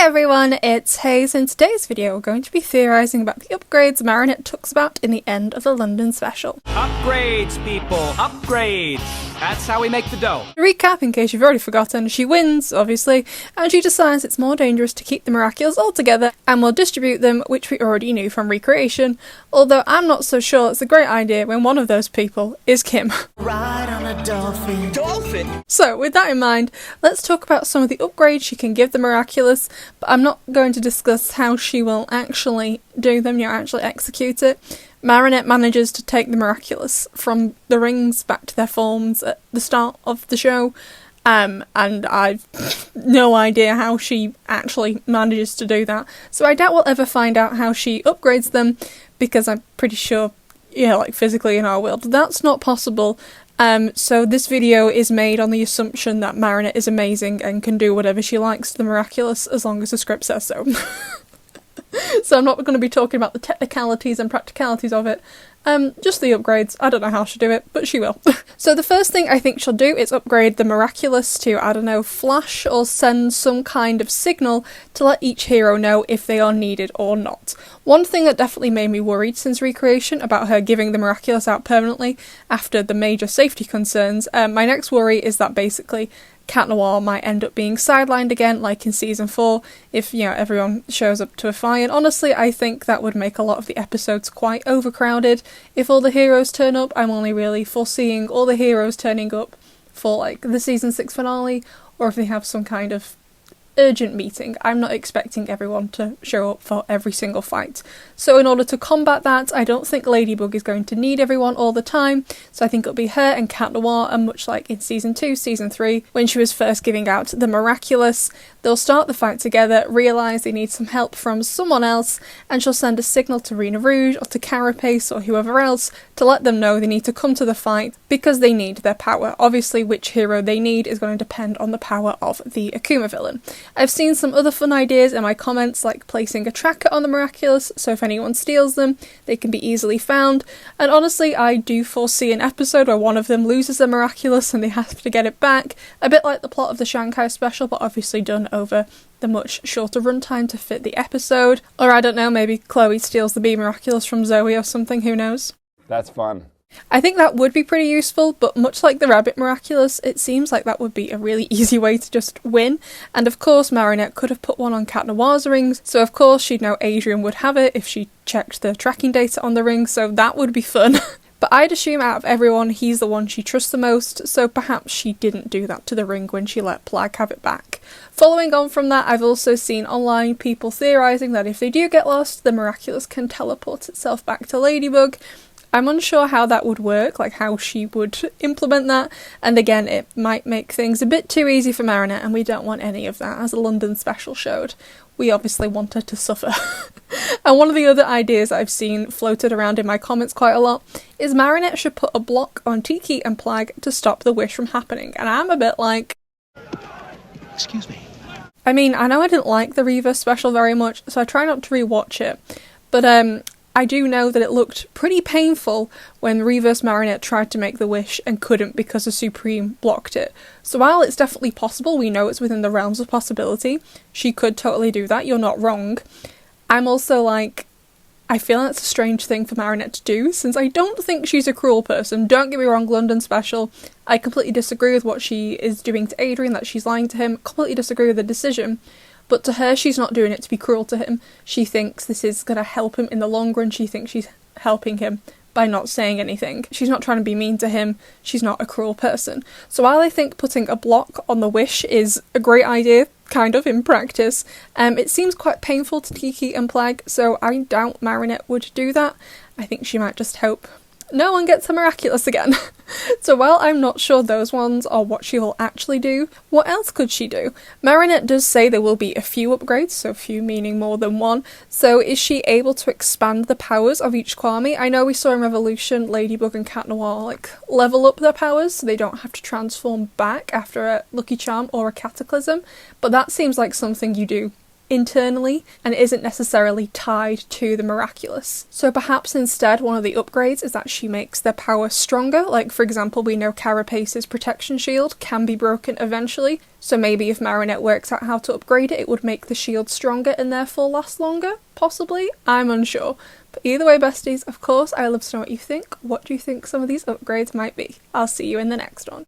everyone, it's Hayes. In today's video we're going to be theorising about the upgrades Marinette talks about in the end of the London special. Upgrades, people! Upgrades! That's how we make the dough. To recap, in case you've already forgotten, she wins, obviously, and she decides it's more dangerous to keep the Miraculous all together and will distribute them, which we already knew from Recreation, although I'm not so sure it's a great idea when one of those people is Kim. Ride on a dolphin. Dolphin! So, with that in mind, let's talk about some of the upgrades she can give the Miraculous, but I'm not going to discuss how she will actually do them, actually execute it. Marinette manages to take the Miraculous from the rings back to their forms at the start of the show, and I've no idea how she actually manages to do that. So I doubt we'll ever find out how she upgrades them, because I'm pretty sure, physically in our world, that's not possible. So this video is made on the assumption that Marinette is amazing and can do whatever she likes to the Miraculous as long as the script says so. So I'm not going to be talking about the technicalities and practicalities of it, just the upgrades. I don't know how she'll do it, but she will. So the first thing I think she'll do is upgrade the Miraculous to, flash or send some kind of signal to let each hero know if they are needed or not. One thing that definitely made me worried since Recreation about her giving the Miraculous out permanently after the major safety concerns, my next worry is that basically Cat Noir might end up being sidelined again, like in Season 4, if, everyone shows up to a fight. And honestly, I think that would make a lot of the episodes quite overcrowded. If all the heroes turn up, I'm only really foreseeing all the heroes turning up for, the Season 6 finale, or if they have some kind of urgent meeting. I'm not expecting everyone to show up for every single fight. So in order to combat that, I don't think Ladybug is going to need everyone all the time, so I think it'll be her and Cat Noir, and much like in Season 2, Season 3, when she was first giving out the Miraculous, they'll start the fight together, realise they need some help from someone else, and she'll send a signal to Rena Rouge or to Carapace or whoever else to let them know they need to come to the fight because they need their power. Obviously, which hero they need is going to depend on the power of the Akuma villain. I've seen some other fun ideas in my comments, like placing a tracker on the Miraculous, so if anyone steals them, they can be easily found. And honestly, I do foresee an episode where one of them loses the Miraculous and they have to get it back, a bit like the plot of the Shanghai special, but obviously done over the much shorter runtime to fit the episode. Or I don't know, maybe Chloe steals the Bee Miraculous from Zoe or something, who knows? That's fun. I think that would be pretty useful, but much like the Rabbit Miraculous, it seems like that would be a really easy way to just win. And of course, Marinette could have put one on Cat Noir's rings, so of course she'd know Adrian would have it if she checked the tracking data on the ring, so that would be fun. But I'd assume out of everyone, he's the one she trusts the most, so perhaps she didn't do that to the ring when she let Plag have it back. Following on from that, I've also seen online people theorising that if they do get lost, the Miraculous can teleport itself back to Ladybug. I'm unsure how that would work, how she would implement that, and again, it might make things a bit too easy for Marinette, and we don't want any of that, as the London special showed. We obviously want her to suffer. And one of the other ideas I've seen floated around in my comments quite a lot is Marinette should put a block on Tiki and Plag to stop the wish from happening, and I'm a bit like... Excuse me. I mean, I know I didn't like the Reverse special very much, so I try not to rewatch it, but I do know that it looked pretty painful when Reverse Marinette tried to make the wish and couldn't because the Supreme blocked it. So while it's definitely possible, we know it's within the realms of possibility, she could totally do that, you're not wrong. I'm also I feel that's a strange thing for Marinette to do, since I don't think she's a cruel person. Don't get me wrong, London special, I completely disagree with what she is doing to Adrian, that she's lying to him, completely disagree with the decision. But to her, she's not doing it to be cruel to him. She thinks this is going to help him in the long run. She thinks she's helping him by not saying anything. She's not trying to be mean to him. She's not a cruel person. So while I think putting a block on the wish is a great idea, kind of, in practice, it seems quite painful to Tiki and Plag, so I doubt Marinette would do that. I think she might just hope no one gets a Miraculous again. So while I'm not sure those ones are what she will actually do, what else could she do? Marinette does say there will be a few upgrades, so few meaning more than one, so is she able to expand the powers of each Kwame? I know we saw in Revolution Ladybug and Cat Noir level up their powers so they don't have to transform back after a Lucky Charm or a Cataclysm, but that seems like something you do internally and isn't necessarily tied to the Miraculous. So perhaps instead one of the upgrades is that she makes their power stronger. Like, for example, we know Carapace's protection shield can be broken eventually, so maybe if Marinette works out how to upgrade it, it would make the shield stronger and therefore last longer? Possibly? I'm unsure. But either way, besties, of course, I love to know what you think. What do you think some of these upgrades might be? I'll see you in the next one.